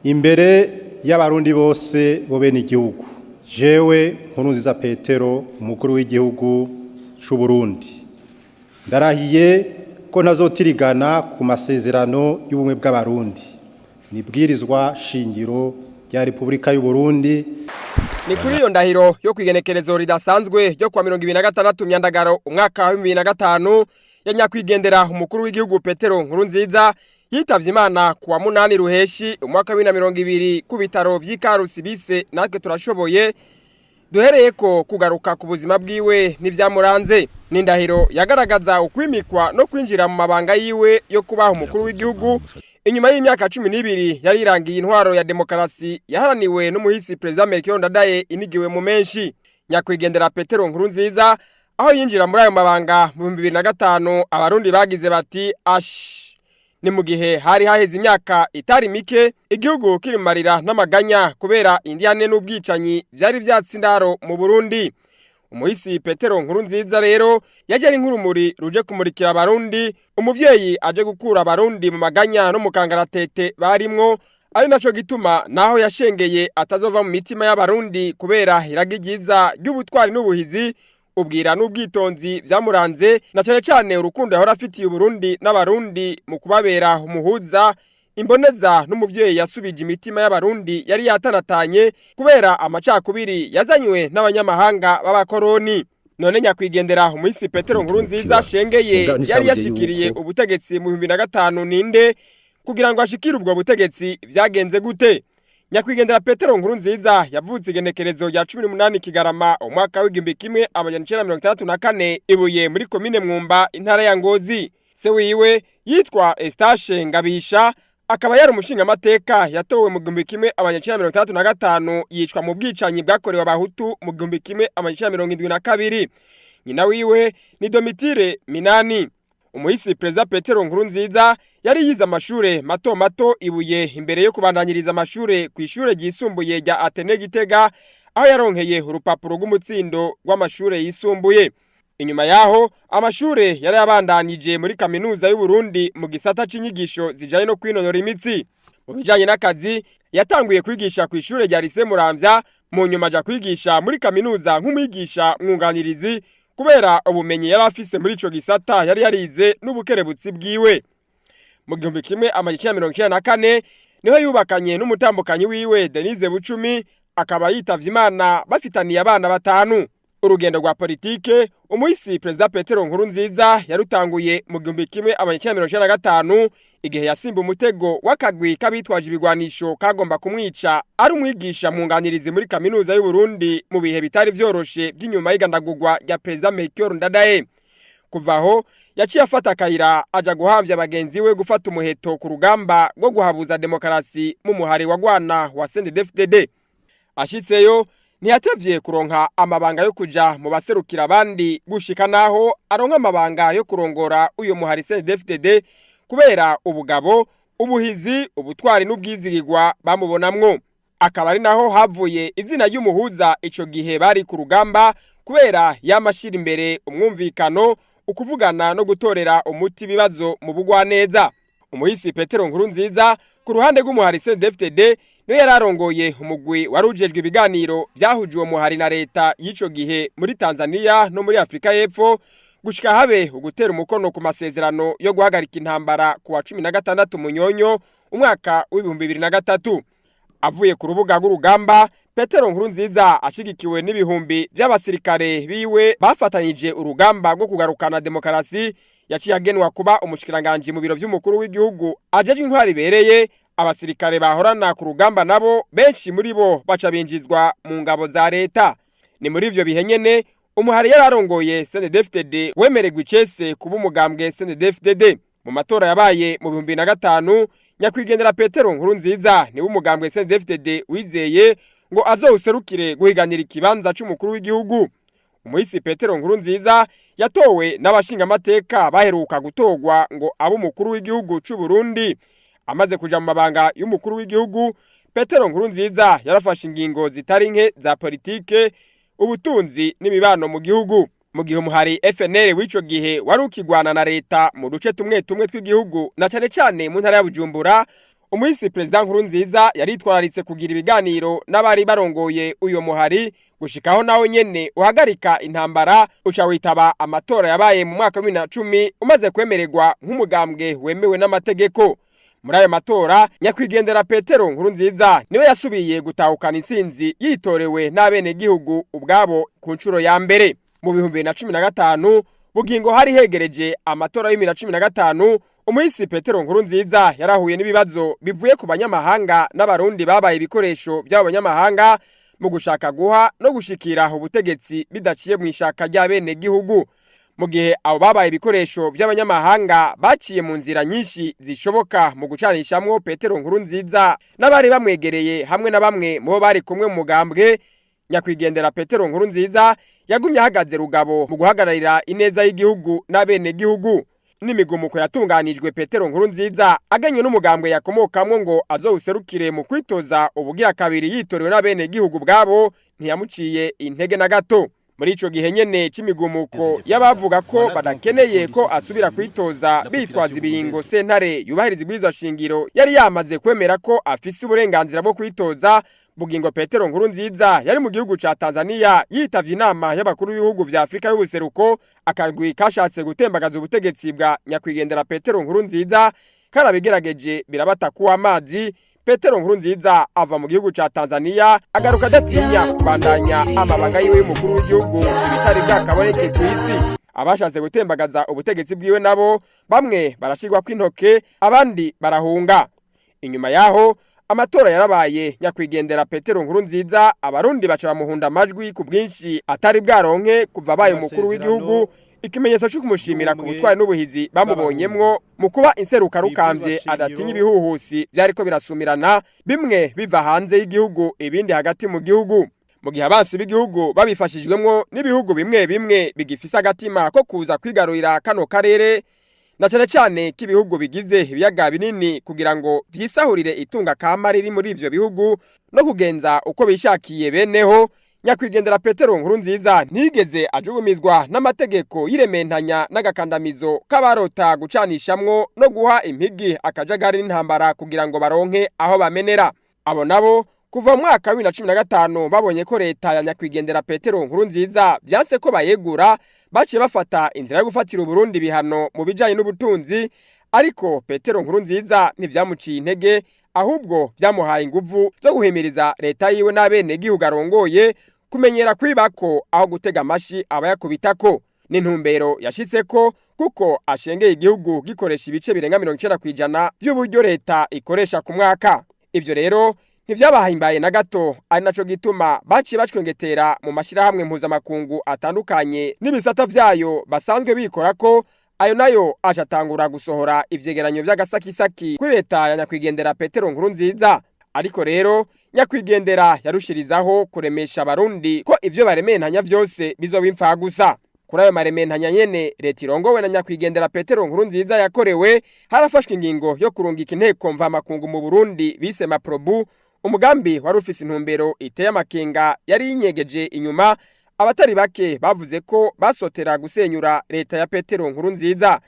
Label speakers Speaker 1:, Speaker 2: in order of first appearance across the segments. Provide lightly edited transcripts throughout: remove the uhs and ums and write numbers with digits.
Speaker 1: imbere y'abarundi bose bo bene igihugu, jewe Nkurunziza Petero umukuru w'igihugu c'u Burundi ndarahiye ko ntazotirigana ku masezerano y'ubumwe bw'abarundi nibwirizwa shingiro rya Repubulika y'u Burundi.
Speaker 2: Ni kuri iyo ndahiro yo kwigenekerezo ridasanzwe ryo kwa 2026 Myandagaro umwaka wa 2005 ya nyakwigendera umukuru w'igihugu Petero Nkurunziza yitavye Imana kuwa 8 Ruheshi umwaka wa 2020 ku bitaro vy'Ikarusi bise natwe turashoboye. Duhereye ko kugaruka ku buzima bwiwe n'ivyamuranze, n'indahiro yagaragaza ukwimikwa no kwinjira mu mabanga yiwe yo kubaho umukuru w'igihugu inyuma y'imyaka 12 yari irangiye intwaro ya demokarasi yaharaniwe n'umuhisi President Melchior Ndadaye inigiwe mu menshi. Nyakwigendera Petero Nkurunziza aho yinjira muri ayo mabanga mu 2005 abarundi bagize bati ash. Ni mu gihe hari haheze imyaka itari mike igihugu kirimarira n'amaganya kubera indiyane n'ubwicanyi vyari vyatsindaro mu Burundi. Umuhisi Petero Nkurunziza rero yaje ari nk'urumuri ruje kumurikira abarundi, umuvyeyi aje gukura abarundi mu maganya no mu kangaratete barimwo, ari naco gituma naho yashengeye atazova mu mitima y'abarundi kubera iragigiza ry'ubutwari n'ubuhizi, ubwira n'ubwitonzi vyamuranze, na cyane cyane urukundo yahora afitiye Burundi n'abarundi mu kubabera umuhuza, imboneza n'umuvyeyi yasubije imitima y'abarundi yari yatanatanye kubera amacakubiri yazanywe n'abanyamahanga b'abakoroni. None nyakwigendera umuhisi Petero Nkurunziza shengeye yari yashikiriye ubutegetsi mu 2005 ninde kugira ngo ashikire ubwo butegetsi vyagenze gute? Nyakwigendera Petero Nkurunziza yavutse igenekerezo rya 18 Kigarama umwaka w'igihumbi kimwe amajana 1964 Ibuye muri komine Mwumba intara ya Ngozi. Se wiwe yitwa Eustache Ngabisha, akaba yari umushinga amateka yatowe mu 1965 yicwa mu bwicanyi bwakorewe abahutu mu 1972. Nyina wiwe ni Domitire Minani. Umuhisi President Petero Nkurunziza yari yize amashure mato mato Ibuye imbere yo kubandanyiriza amashure ku ishure ryisumbuye rya Atene Gitega, aho yaronkeye urupapuro rw'umutsindo rw'amashure yisumbuye. Inyuma yaho amashure yari yabandanije muri kaminuza y'u Burundi mu gisata c'inyigisho zijaye no kwinonora imitsi. Mu bijanye n'akazi yatanguye kwigisha ku ishure rya Lycée Muramvya, mu nyuma aja kwigisha muri kaminuza nk'umwigisha mwunganirizi kubera ubumenyi yari afise muri ico gisata yari yarize n'ubukerebutsi bwiwe. Mu 1994 niho yubakanye n'umutambukanyi wiwe Denise Bucumi, akaba yitavye Imana bafitaniye abana 5. Urugendo rwa politike umuhisi President Petero Nkurunziza yarutanguye mu 1995 igihe yasimba umutego w'akagwi kabitwaje ibigwanisho kagomba kumwica ari umwigisha mwunganirizi muri kaminuza y'u Burundi mu bihe bitari vyoroshe by'inyuma y'igandagurwa rya President Melchior Ndadaye. Kuvaho yaciye afata akayira aja guhamvya bagenzi we gufata umuheto ku rugamba rwo guhabuza demokarasi mu muhari wa Gwana wa CNDD-FDD. Ashitseyo ntiyatevye kuronka amabanga yo kuja mu baserukira abandi gushika naho aronka amabanga yo kurongora uyo muhari CNDD-FDD kubera ubugabo, ubuhizi, ubutwari n'ubwizigirwa bamubonamwo. Akaba ari naho havuye izina y'umuhuza ico gihe bari ku rugamba kubera yamashira imbere umwumvikano, ukuvugana no gutorera umuti bibazo mu bugwaneza. Umuhisi Petero Nkurunziza ku ruhande rw'umuhari CNDD-FDD niwe yararongoye umugwi warujejwe ibiganiro byahujwe muhari na leta y'ico gihe muri Tanzania no muri Afrika y'Epfo gushika habe ugutera umukono ku masezerano yo guhagarika intambara ku wa 16 Munyonyo umwaka w'2003. Avuye ku rubuga rw'urugamba, Petero Nkurunziza ashigikiwe n'ibihumbi by'abasirikare biwe bafatanyije urugamba rwo kugarukana demokarasi, yaciye agenwa kuba umushikiranganje mu biro vy'umukuru w'igihugu ajeje intwari bereye. Abasirikare bahorana ku rugamba nabo benshi muri bo baca binjizwa mu ngabo za leta. Ni muri ivyo bihe nyene umuhari yararongoye CNDD-FDD wemererwa icese kuba umugambwe CNDD-FDD. Mu matora yabaye mu 2005 nyakwigendera Petero Nkurunziza ni umugambwe CNDD-FDD wizeye ngo azowuserukire guhiganira ikibanza c'umukuru w'igihugu. Umuhisi Petero Nkurunziza yatowe n'abashinga amateka baheruka gutogwa ngo abe umukuru w'igihugu c'u Burundi. Amaze kuja mu mabanga y'umukuru w'igihugu, Petero Nkurunziza yarafashe ingingo zitari nke za politike, ubutunzi n'imibano mu gihugu. Mu gihe umuhari FNL w'ico gihe wari ukigwana na leta mu duce tumwe tumwe tw'igihugu na cyane cyane mu ntara ya Bujumbura, umuhisi Perezida Nkurunziza yaritwararitse kugira ibiganiro n'abari barongoye uyo muhari gushikaho naho nyene uhagarika intambara uca witaba amatora yabaye mu mwaka wa 2010 umaze kwemererwa nk'umugambwe wemewe n'amategeko. Muri ayo matora nyakwigendera Petero Nkurunziza niwe yasubiye gutahukana intsinzi yitorewe n'abene gihugu ubwabo ku ncuro ya mbere. Mu 2015 bugingo hari hegereje amatora ya 2015 umuhisi Petero Nkurunziza yarahuye n'ibibazo bivuye ku banyamahanga n'abarundi babaye ibikoresho by'abanyamahanga mu gushaka guha no gushikira ubutegetsi bidaciye mu ishaka ry'abene gihugu. Mu gihe abo babaye ibikoresho by'abanyamahanga baciye mu nzira nyinshi zishoboka mu gucanishamwo Petero Nkurunziza n'abari bamwegereye hamwe na bamwe mu bari kumwe mu mugambwe, nyakwigendera Petero Nkurunziza yagumye ahagaze rugabo mu guhagararira ineza y'igihugu n'abene gihugu. N'imigumuko yatunganijwe Petero Nkurunziza aganye n'umugambwe yakomokamwo ngo azowuserukire mu kwitoza ubugira kabiri yitorewe n'abene gihugu bwabo ntiyamuciye intege na gato. Muri ico gihe nyene c'imigumuko yabavuga ko badakeneye ko asubira kwitoza bitwaza ibiringo sentare yubahiriza ibwirizwa shingiro yari yamaze kwemera ko afise uburenganzira bwo kwitoza, bugingo Petero Nkurunziza yari mu gihugu ca Tanzania yitavye inama y'abakuru b'ibihugu vya Afrika y'ubuseruko, akagwi kashatse gutembagaza ubutegetsi bwa nyakwigendera Petero Nkurunziza karabigerageje birabata kuwa amazi. Petero Nkurunziza ava mu gihugu ca Tanzania agaruka adatinya kubandanya amabanga yiwe y'umukuru w'igihugu ibitari byakaboneke ku isi. Abashatse gutembagaza ubutegetsi bwiwe nabo bamwe barashirwa kw'intoke abandi barahunga. Inyuma yaho amatora yarabaye nyakwigendera Petero Nkurunziza abarundi baca bamuhunda amajwi ku bwinshi atari bwaronke kuva abaye umukuru w'igihugu, ikimenyetso cyo kumushimira ku butwari n'ubuhizi bamubonyemwo mu kuba inseruka rukambye adatinya ibihuhusi byariko birasumirana, bimwe biva hanze y'igihugu ibindi hagati mu gihugu. Mu gihe abansi b'igihugu babifashijwemwo n'ibihugu bimwe bimwe bigifise agatima ko kuza kwigarurira kano karere, na cyane cyane k'ibihugu bigize ibiyaga binini kugira ngo vyisahurire itunga kama riri muri ivyo bihugu no kugenza uko bishakiye beneho. Nyakwigendera Petero Nkurunziza ntigeze ajugumizwa n'amategeko yirementanya n'agakandamizo k'abarota gucanishamwo no guha impigi akajagari n'intambara kugira ngo baronke aho bamenera. Abo nabo kuva mu mwaka wa 2015 babonye ko leta ya nyakwigendera Petero Nkurunziza byanse ko bayegura, baciye bafata inzira yo gufatira Burundi bihano mu bijanye n'ubutunzi, ariko Petero Nkurunziza ntivyamuciye intege, ahubwo byamuhaye inguvu zo guhimiriza leta yiwe n'abene gihugu arongoye kumenyera kwibako aho gutega amashi abayakubitako. N'intumbero yashitseko kuko ashengeye igihugu gikoresha ibice birenga 90% by'uburyo leta ikoresha ku mwaka. Ivyo rero ntivyabahimbaye na gato, ari naco gituma baciye bacwengetera mu mashirahamwe mpuzamakungu atandukanye n'ibisata vyayo basanzwe bikora ko ayo nayo acatangura gusohora ivyegeranyo vy'agasakisaki kuri leta ya nyakwigendera Petero Nkurunziza. Ariko rero nyakwigendera yarushirizaho kuremesha abarundi ko ivyo barementanya vyose bizoba impfa gusa. Kuri ayo marementanya nyene leta irongowe na nyakwigendera Petero Nkurunziza yakorewe, harafashwe ingingo yo kurungika inteko mvamakungu mu Burundi bise Maprobu, umugambi wari ufise intumbero iteye amakenga yari yinyegeje inyuma. Abatari bake bavuze ko basotera gusenyura leta ya Petero Nkurunziza.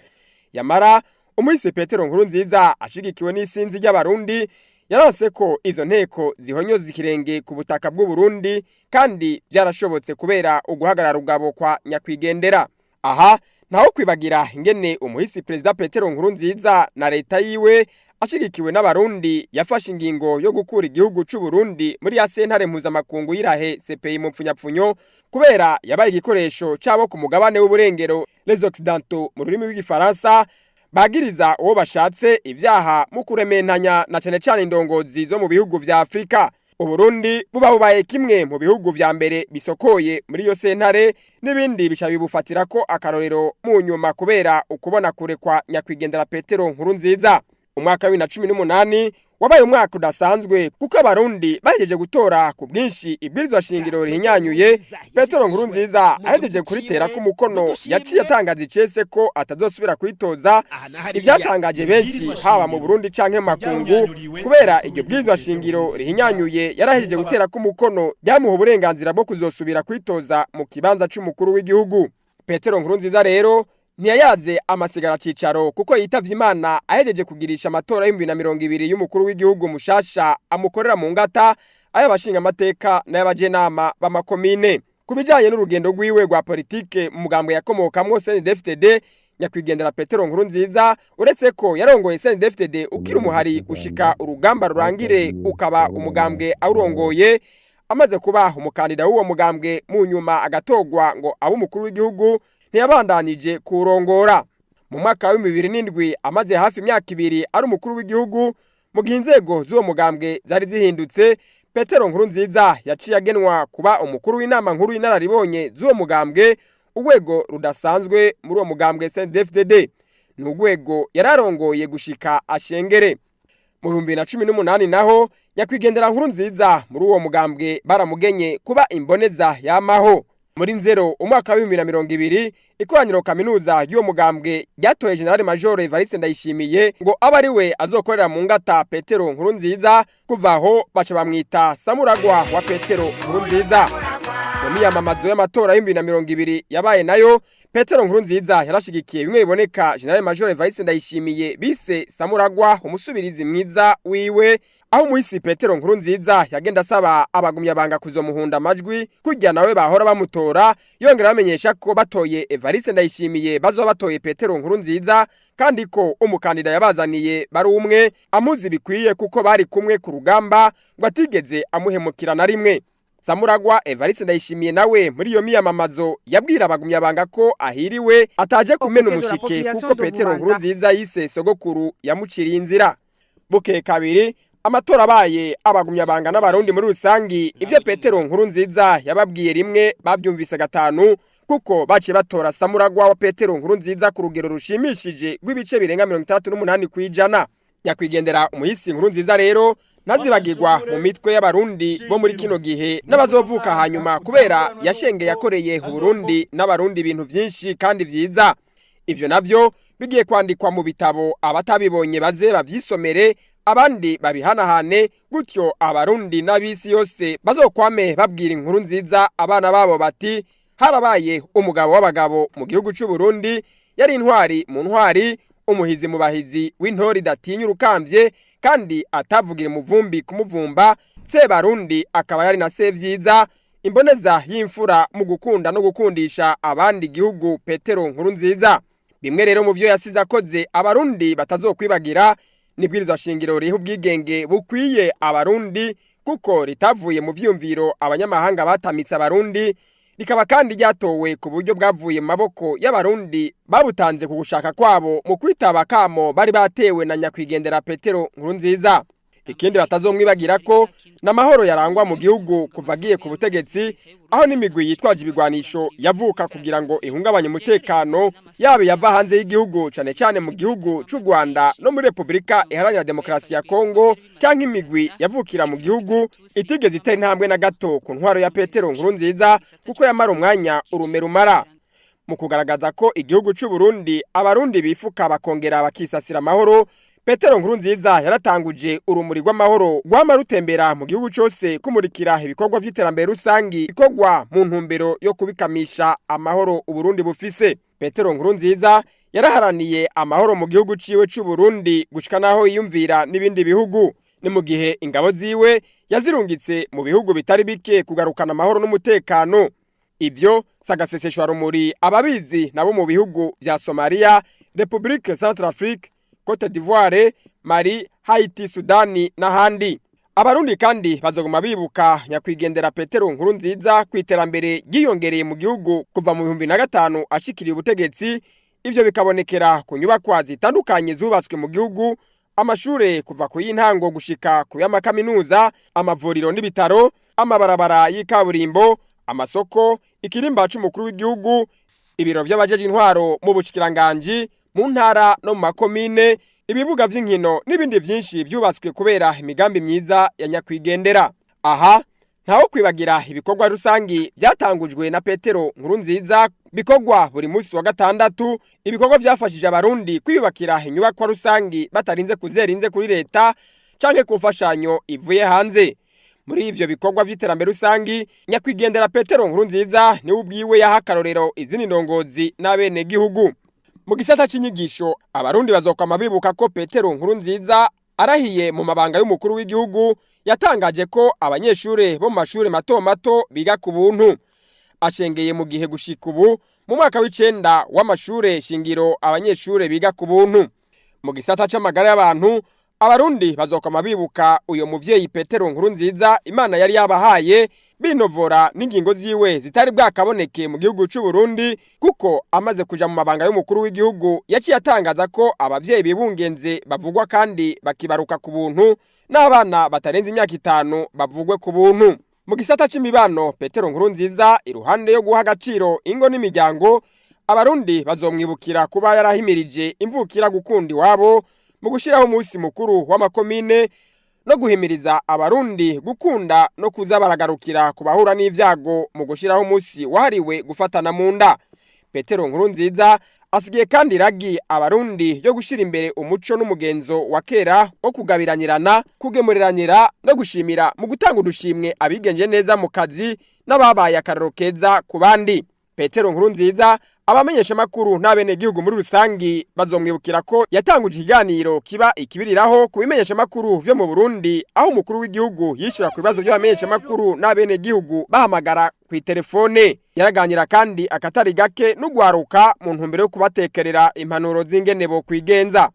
Speaker 2: Yamara umuhisi Petero Nkurunziza ashigikiwe n'isinzi ry'abarundi yaranse ko izo nteko zihonyoza ikirenge ku butaka bw'u Burundi, kandi byarashobotse kubera uguhagarara rugabo kwa nyakwigendera. Aha naho kwibagira ingene umuhisi Perezida Petero Nkurunziza na leta yiwe ashigikiwe n'abarundi yafashe ingingo yo gukura igihugu c'u Burundi muri ya sentare mpuzamakungu yirahe CPI mu mpfunyapfunyo, kubera yabaye igikoresho cabo ku mugabane w'uburengero les Occidentaux mu rurimi rw'igifaransa, bagiriza uwo bashatse ivyaha mu kurementanya na cyane cyane indongozi zo mu bihugu vya Afrika. Uburundi bubaye kimwe mu bihugu vya mbere bisokoye muri yo sentare, n'ibindi bica bibufatira ko akarorero mu nyuma kubera ukubona kure kwa nyakwigendera Petero Nkurunziza. Umwaka wa 2018 wabaye umwaka udasanzwe kuko abarundi bahejeje gutora ku bwinshi ibwirizwa shingiro rihinyanyuye. Petero Nkurunziza ahejeje kuritera ku mukono, yaciye atangaza icese ko atazosubira kwitoza, ibyatangaje benshi haba mu Burundi canke makungu, kubera iryo bwirizwa shingiro rihinyanyuye yarahejeje gutera ku mukono ryamuha uburenganzira bwo kuzosubira kwitoza mu kibanza c'umukuru w'igihugu. Petero Nkurunziza rero ntiyayaze amasigara cicaro kuko yitavye Imana ahejeje kugirisha amatora y'2020 y'umukuru w'igihugu mushasha amukorera mu ngata ay'abashinga amateka n'abajenama b'amakomine. Kubijanye n'urugendo rwiwe rwa politike mu mugambwe yakomokamwo CNDD-FDD, nyakwigendera Petero Nkurunziza uretse ko yarongoye CNDD-FDD ukiri umuhari gushika urugamba rurangire ukaba umugambwe awurongoye, amaze kuba umukandida w'uwo mugambwe mu nyuma agatogwa ngo abe umukuru w'igihugu, ntiyabandanije kurongora. Mu mwaka wa 2007 amaze hafi imyaka 2 ari umukuru w'igihugu, mu gihe inzego z'uwo mugambwe zari zihindutse, Petero Nkurunziza yaciye agenwa kuba umukuru w'inama nkuru y'inararibonye z'uwo mugambwe, urwego rudasanzwe muri uwo mugambwe CNDD-FDD. Ni urwego yararongoye gushika ashengere. Mu 2018 naho nyakwigendera Nkurunziza muri uwo mugambwe baramugenye kuba imboneza yamaho. Muri Nzero umwaka wa 2020 ikoraniro kaminuza y'uwo mugambwe ryatoye General Major Evariste Ndayishimiye ngo abe ari we azokorera mu ngata Petero Nkurunziza, kuvaho baca bamwita Samuragwa wa Petero Nkurunziza. Mu miyamamazo y'amatora y'2020 yabaye nayo, Petero Nkurunziza yarashigikiye bimwe biboneka General Major Evariste Ndayishimiye bise Samuragwa umusubirizi mwiza wiwe, aho umuhisi Petero Nkurunziza yagenda asaba abagumyabanga kuzomuhunda amajwi kujya nawe bahora bamutora, yongera bamenyesha ko batoye Evariste Ndayishimiye bazoba batoye Petero Nkurunziza, kandi ko umukandida yabazaniye bari umwe amuzi bikwiye kuko bari kumwe ku rugamba ngo atigeze amuhemukira na rimwe. Samuragwa Evariste Ndayishimiye nawe muri iyo miyamamazo yabwira abagumyabanga ko ahiriwe ataje kumena umushike kuko Petero Nkurunziza yise sogokuru yamuciriye inzira. Buke kabiri amatora abaye, abagumyabanga n'abarundi muri rusangi ivyo Petero Nkurunziza yababwiye rimwe bavyumvise gatanu, kuko bace batora Samuragwa wa Petero Nkurunziza ku rugero rushimishije rw'ibice birenga 68 kwijana. Nyakwigendera umuhisi Nkurunziza rero ntazibagirwa mu mitwe y'abarundi bo muri kino gihe n'abazovuka hanyuma, kubera yashenge yakoreye Burundi n'abarundi ibintu vyinshi kandi vyiza. Ivyo navyo bigiye kwandikwa mu bitabo, abatabibonye baze bavyisomere, abandi babihanahane, gutyo abarundi n'abisi yose bazokwame babwira Nkurunziza abana babo bati harabaye umugabo w'abagabo mu gihugu c'u Burundi, yari intwari mu ntwari, umuhizi mu bahizi w'intori datinya urukamvye kandi atavugira umuvumbi kumuvumba, Sebarundi akaba yari na Sevyiza, imboneza y'imfura mu gukunda no gukundisha abandi igihugu Petero Nkurunziza. Bimwe rero mu vyo yasize akoze abarundi batazokwibagira, nibwirizwa shingiro riha ubwigenge bukwiye abarundi kuko ritavuye mu vyumviro abanyamahanga batamitse abarundi, rikaba kandi ryatowe ku buryo bwavuye mu maboko y'abarundi babutanze ku gushaka kwabo mu kwitaba kamo bari batewe na nyakwigendera Petero Nkurunziza. Ikindi batazomwibagira ko n'amahoro yarangwa mu gihugu kuva agiye ku butegetsi, aho n'imigwi yitwaje ibigwanisho yavuka kugira ngo ihungabanye umutekano, yabe yava hanze y'igihugu cane cane mu gihugu c'u Rwanda no muri Republika Iharanira Demokarasi ya Kongo, canke imigwi yavukira mu gihugu itigeze itera intambwe na gato ku ntwaro ya Petero Nkurunziza kuko yamara umwanya urume rumara. Mu kugaragaza ko igihugu c'u Burundi abarundi bifuka bakongera bakisasira amahoro, Petero Nkurunziza yaratanguje urumuri rw'amahoro rwama rutembera mu gihugu cyose kumurikira ibikorwa vy'iterambere rusangi bikorwa mu ntumbero yo kubikamisha amahoro Uburundi bufise. Petero Nkurunziza yaraharaniye amahoro mu gihugu ciwe c'u Burundi gushika naho yiyumvira n'ibindi bihugu. Ni mu gihe ingabo ziwe yazirungitse mu bihugu bitari bike kugarukana amahoro n'umutekano. Ivyo sagaseseshwa rumuri ababizi nabo mu bihugu vya Somalia, Republique Centrafrique, Cote d'Ivoire, Mali, Haiti, Sudani n'ahandi. Abarundi kandi bazoguma bibuka nyakwigendera Petero Nkurunziza kwiterambere giyongereye mu gihugu kuva mu 2005 ashikiriye ubutegetsi. Ivyo bikabonekera ku nyubakwa zitandukanye zubatswe mu gihugu, amashure kuva ku y'intango gushika ku y'amakaminuza, amavuriro n'ibitaro, amabarabara y'ikaburimbo, amasoko, ikirimba c'umukuru w'igihugu, ibiro vy'abajeje intwaro mu bushikiranganje, mu ntara no mu makomine, ibibuga vy'inkino n'ibindi vyinshi vyubatswe kubera imigambi myiza ya nyakwigendera. Aha ntaho kwibagira ibikorwa rusangi byatangujwe na Petero Nkurunziza bikorwa buri munsi wa gatandatu, ibikorwa vyafashije abarundi kwiyubakira inyubakwa rusangi batarinze kuzerinze kuri leta canke kufashanyo ivuye hanze. Muri ivyo bikorwa vy'iterambere rusangi, nyakwigendera Petero Nkurunziza ni ubwiwe yahakarorero izindi ndongozi n'abene gihugu. Mu gisata c'inyigisho abarundi bazokwama bibuka ko Petero Nkurunziza arahiye mu mabanga y'umukuru w'igihugu yatangaje ko abanyeshure bo mu mashure mato mato biga ku buntu. Acengeye mu gihe gushika ubu mu mwaka w'icenda w'amashure shingiro abanyeshure biga ku buntu. Mu gisata c'amagara y'abantu abarundi bazokwama bibuka uyo muvyeyi Petero Nkurunziza Imana yari yabahaye binovora n'ingingo ziwe zitari bwakaboneke mu gihugu c'u Burundi kuko amaze kuja mu mabanga y'umukuru w'igihugu yaciye atangaza ko abavyeyi bibungenze bavugwa kandi bakibaruka ku buntu n'abana batarenze imyaka 5 bavugwe ku buntu. Mu gisata c'imibano Petero Nkurunziza iruhande yo guha agaciro ingo n'imiryango abarundi bazomwibukira kuba yarahimirije imvukira gukunda iwabo mu gushiraho umunsi mukuru w'amakomine no guhimiriza abarundi gukunda no kuza baragarukira ku bahura n'ivyago mu gushiraho umunsi wahariwe gufatana mu nda. Petero Nkurunziza asigiye kandi ragi abarundi yo gushira imbere umuco n'umugenzo wa kera wo kugabiranyirana, kugemuriranyira no gushimira mu gutanga udushimwe abigenje neza mu kazi n'ababaye akarero keza ku bandi. Petero Nkurunziza abamenyesha makuru n'abene gihugu muri rusangi bazomwibukira ko yatanguje ikiganiro kiba ikibiriraho kubimenyesha makuru vyo mu Burundi aho umukuru w'igihugu yishira ku bibazo by'abamenyesha makuru n'abene gihugu bahamagara ku telefone. Yaraganira kandi akatari gake n'ugwaruka mu ntumbero yo kubatekerera impanuro z'ingene bo kwigenza.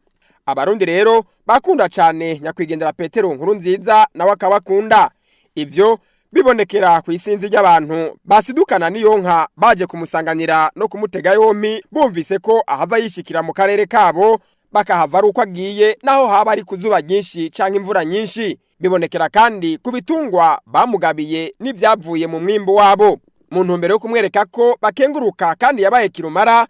Speaker 2: Abarundi rero bakunda cyane nyakwigendera Petero Nkurunziza nawe akabakunda. Ivyo bibonekera ku isinzi ry'abantu basidukana niyo nka baje kumusanganira no kumutega yompi bumvise ko ahava yishikira mu karere kabo bakahava ari uko agiye naho haba ari kuzuba nyinshi canke imvura nyinshi. Bibonekera kandi kubitungwa bamugabiye n'ivyavuye mu mwimbo wabo mu ntumbero yo kumwereka ko bakenguruka kandi yabaye kirumara.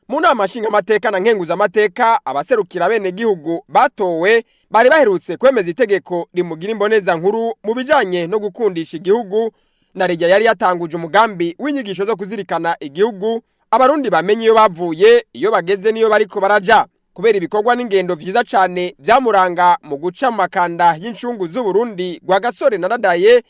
Speaker 2: Mu nama nshinga amateka na nkenguza amateka abaserukira bene gihugu batowe bari baherutse kwemeza itegeko rimugira imboneza nkuru mu bijanye no gukundisha igihugu na rejya yari yatanguje umugambi w'inyigisho zo kuzirikana igihugu abarundi bamenye iyo bavuye iyo bageze niyo bariko baraja kubera ibikorwa n'ingendo vyiza cane vyamuranga mu guca makanda y'incungu z'u Burundi gwa Gasore na Radaye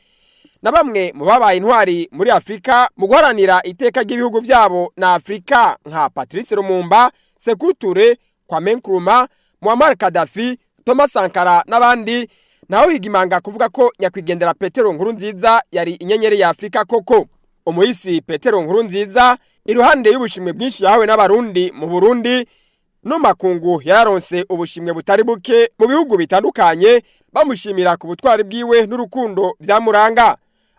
Speaker 2: na bamwe mu babaye intwari muri Afrika mu guharanira iteka ry'ibihugu vyabo na Afrika nka Patrice Lumumba, Sékou Touré, Kwame Nkrumah, Muammar Gaddafi, Thomas Sankara n'abandi. Naho higimanga kuvuga ko nyakwigendera Petero Nkurunziza yari inyenyeri ya Afrika koko. Umuhisi Petero Nkurunziza iruhande y'ubushimwe bwinshi yahawe n'abarundi mu Burundi no makungu yararonse ubushimwe butari buke mu bihugu bitandukanye bamushimira ku butwari bwiwe n'urukundo vyamuranga.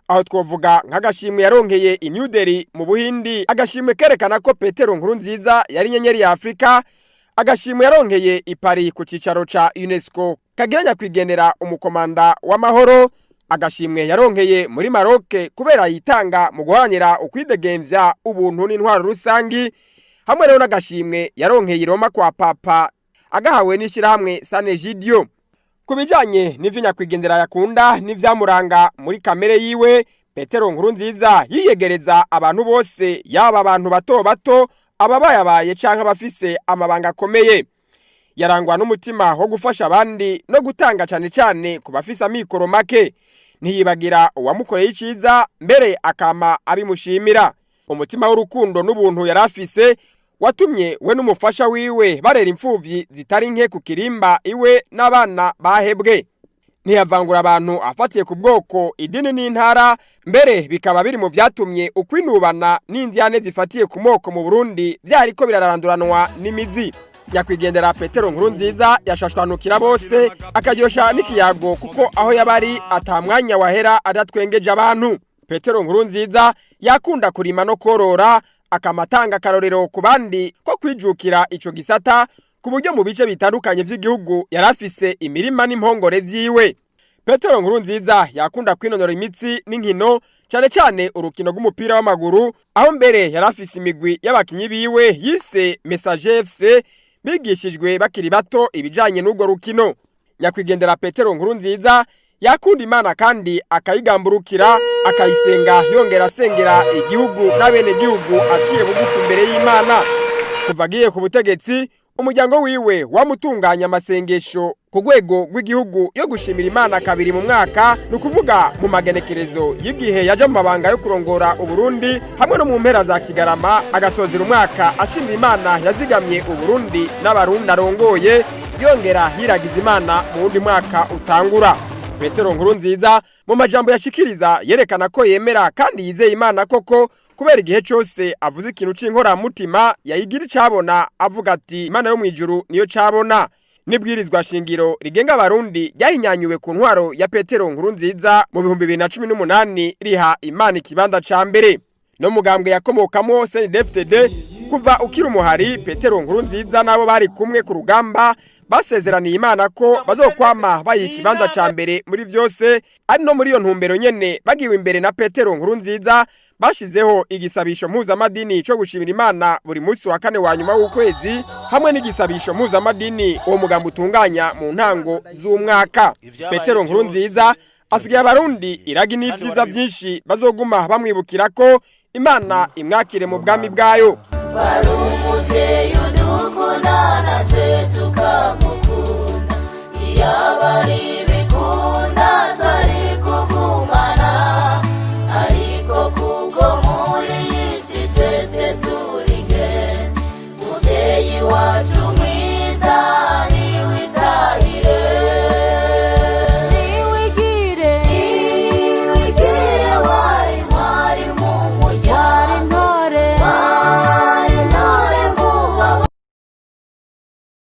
Speaker 2: Aho twovuga nk'agashimwe yaronkeye i New Delhi mu Buhindi, agashimwe kerekana ko Petero Nkurunziza yari inyenyeri ya Afrika, agashimwe yaronkeye i Paris ku cicaro ca UNESCO kagiranya kwigendera umukomanda w'amahoro, agashimwe yaronkeye muri Maroc kubera yitanga mu guharanira ukwidegemvya ubuntu n'intwaro rusangi, hamwe rero n'agashimwe yaronkeye i Roma kwa Papa agahawe n'ishirahamwe Sanegidio. Kubijanye n'ivyo nyakwigendera yakunda n'ivyamuranga muri kamere yiwe, Petero Nkurunziza yiyegereza abantu bose yaba abantu bato bato ababayabaye canke abafise amabanga akomeye. Yarangwa n'umutima wo gufasha abandi no gutanga cane cane ku bafise amikoro make. Ntiyibagira uwamukoreye iciza mbere akama abimushimira. Umutima w'urukundo n'ubuntu yarafise watumye we n'umufasha wiwe barera imfuvyi zitari nke ku kirimba iwe n'abana bahebwe. Ntiyavangura abantu afatiye ku bwoko, idini n'intara, mbere bikaba biri mu vyatumye ukwinubana n'indyane zifatiye ku moko mu Burundi vyariko biraranduranwa n'imizi. Nyakwigendera Petero Nkurunziza yashashwanukira bose akaryosha n'ikiyago kuko aho yabari atamwanya wahera adatwengeje abantu. Petero Nkurunziza yakunda kurima no korora akamatanga karorero ku bandi ko kwijukira ico gisata ku buryo mu bice bitandukanye vy'igihugu yarafise imirima n'impongore vyiwe. Petero Nkurunziza yakunda kwinonora imitsi n'inkino cyane cyane urukino rw'umupira w'amaguru aho mbere yarafise imigwi y'abakinyi biwe yise Message FC bigishijwe bakiri bato ibijanye n'urwo rukino. Nyakwigendera Petero Nkurunziza yakunda Imana kandi akayigamburukira akayisenga yongera asengera igihugu n'abene gihugu aciye bugufi imbere y'Imana. Kuva agiye ku butegetsi umuryango wiwe wamutunganya amasengesho ku rwego rw'igihugu yo gushimira Imana kabiri mu mwaka, ni ukuvuga mu magenekerezo y'igihe yaje mu mabanga yo kurongora Uburundi hamwe no mu mpera za Kigarama, agasozera umwaka ashimira Imana yazigamye Uburundi n'abarundi arongoye, yongera hiragiza Imana mu wundi mwaka utangura. Petero Nkurunziza mu majambo yashikiriza yerekana ko yemera kandi yizeye Imana koko, kubera igihe cyose avuze ikintu c'inkora mutima yayigira icabona, avuga ati Imana yo mwijuru niyo cabona. Nibwirizwa shingiro rigenga abarundi ryahinyanyuwe ku ntwaro ya Petero Nkurunziza mu 2018 riha Imana ikibanza ca mbere. No mugambwe yakomokamo CNDD-FDD kuva ukiri umuhari, Petero Nkurunziza nabo bari kumwe ku rugamba basezeraniye Imana ko bazokwama bayikibanza ca mbere muri vyose. Ari no muri iyo ntumbero nyene bagiwe imbere na Petero Nkurunziza bashizeho igisabisho mpuzamadini cyo gushimira Imana buri munsi wa kane wa nyuma w'ukwezi, hamwe n'igisabisho mpuzamadini uwo mugambo utunganya mu ntango z'umwaka. Petero Nkurunziza asigaye abarundi iragi n'ivyiza vyinshi bazoguma bamwibukira ko Imana imwakire mu bwami bwayo.
Speaker 3: Barumuze yudukunda natwe tukamukunda, iyabari